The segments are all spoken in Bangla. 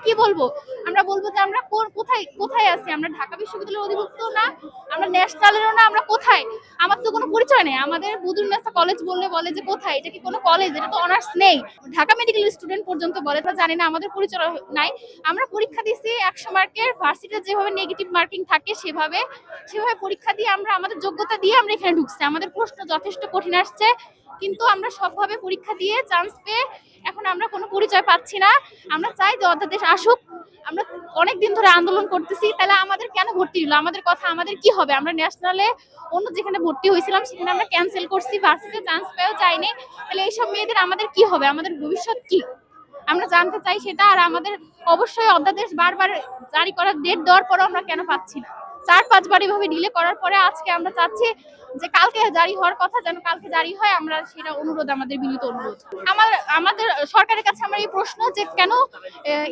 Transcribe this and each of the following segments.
কি বলবো? আমরা বলবো যে আমরা কোথায় কোথায় আছি? আমরা ঢাকা বিশ্ববিদ্যালয়ের অধিভুক্ত না, আমরা ন্যাশনালেরও না, আমরা কোথায়? আমার তো কোনো পরিচয় নেই। আমাদের বদরুন্নেসা কলেজ বললে বলে যে কোথায়? এটা কি কোনো কলেজ? এটা তো অনার্স নেই। ঢাকা মেডিকেল স্টুডেন্ট পর্যন্ত বলে, আমরা জানি না, আমাদের পরিচয় নাই। আমরা পরীক্ষা দিছি 100 মার্কের, ভার্সিটিতে যেভাবে নেগেটিভ মার্কিং থাকে সেভাবে পরীক্ষা দিয়ে আমরা আমাদের যোগ্যতা দিয়ে আমরা এখানে ঢুকছি। আমাদের প্রশ্ন যথেষ্ট কঠিন আসছে, কিন্তু আমরা সবভাবে পরীক্ষা দিয়ে চান্স পেয়ে এখন আমরা কোনো পরিচয় পাচ্ছি না। আমরা চাই যে অধ্যাদেশ আসুক। আমরা অনেকদিন ধরে আন্দোলন করতেছি, তাহলে আমাদের কেন ভর্তি দিল? আমাদের কথা আমাদের কি হবে? আমরা ন্যাশনালে অন্য যেখানে ভর্তি হয়েছিলাম সেখানে আমরা ক্যান্সেল করছি, ভার্সিটিতে চান্স পেয়েও চাইনি। তাহলে এইসব মেয়েদের আমাদের কি হবে? আমাদের ভবিষ্যৎ কি? আমরা জানতে চাই সেটা। আর আমাদের অবশ্যই অধ্যাদেশ বারবার জারি করার ডেট দেওয়ার পরেও আমরা কেন পাচ্ছি না? 4-5 বার এভাবে ডিলে করার পরে আজকে আমরা চাচ্ছি যে কালকে জারি হওয়ার কথা, যেন কালকে জারি হয়। আমরা সেটা অনুরোধ, আমাদের বিনীত অনুরোধ। আমাদের সরকারের কাছে আমার এই প্রশ্ন যে কেন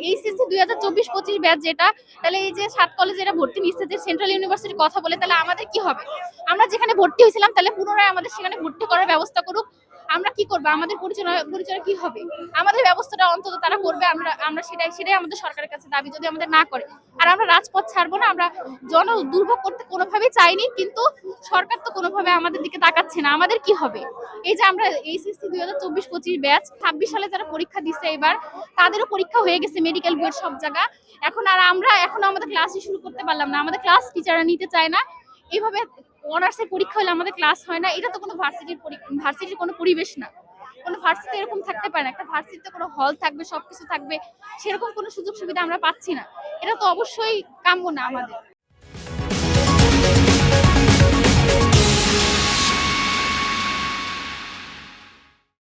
এইচএসসি 2024-25 ব্যাচ যেটা, তাহলে এই যে 7 কলেজে এরা ভর্তি নিচ্ছে যে সেন্ট্রাল ইউনিভার্সিটির কথা বলে, তাহলে আমাদের কি হবে? আমরা যেখানে ভর্তি হয়েছিলাম তাহলে পুনরায় আমাদের সেখানে ভর্তি করার ব্যবস্থা করুক। আমরা কি করবো? আমাদের পরিচয় কি হবে? আমাদের ব্যবস্থাটা অন্তত তারা করবে। আমরা সেটাই আমাদের সরকারের কাছে দাবি, যদি আমাদের না করে। আর আমরা রাজপথ ছাড়বো না। আমরা জন দুর্ভোগ করতে কোনোভাবেই চাইনি, কিন্তু সরকার তো কোনোভাবে আমাদের দিকে তাকাচ্ছে না। আমাদের কি হবে? এই যে আমরা এইচএসসি 2024-25 ব্যাচ 26 সালে যারা পরীক্ষা দিচ্ছে এবার, তাদেরও পরীক্ষা হয়ে গেছে মেডিকেল বোর্ড সব জায়গা। এখন আমাদের ক্লাসই শুরু করতে পারলাম না। আমাদের ক্লাস টিচাররা নিতে চায় না। এইভাবে অনার্সের পরীক্ষা হলে আমাদের ক্লাস হয় না। এটা তো কোনো ভার্সিটির কোনো পরিবেশ না। কোনো ভার্সিটি এরকম থাকতে পারে না। একটা ভার্সিটিতে কোনো হল থাকবে, সবকিছু থাকবে, সেরকম কোনো সুযোগ সুবিধা আমরা পাচ্ছি না। এটা তো অবশ্যই কাম্য না আমাদের।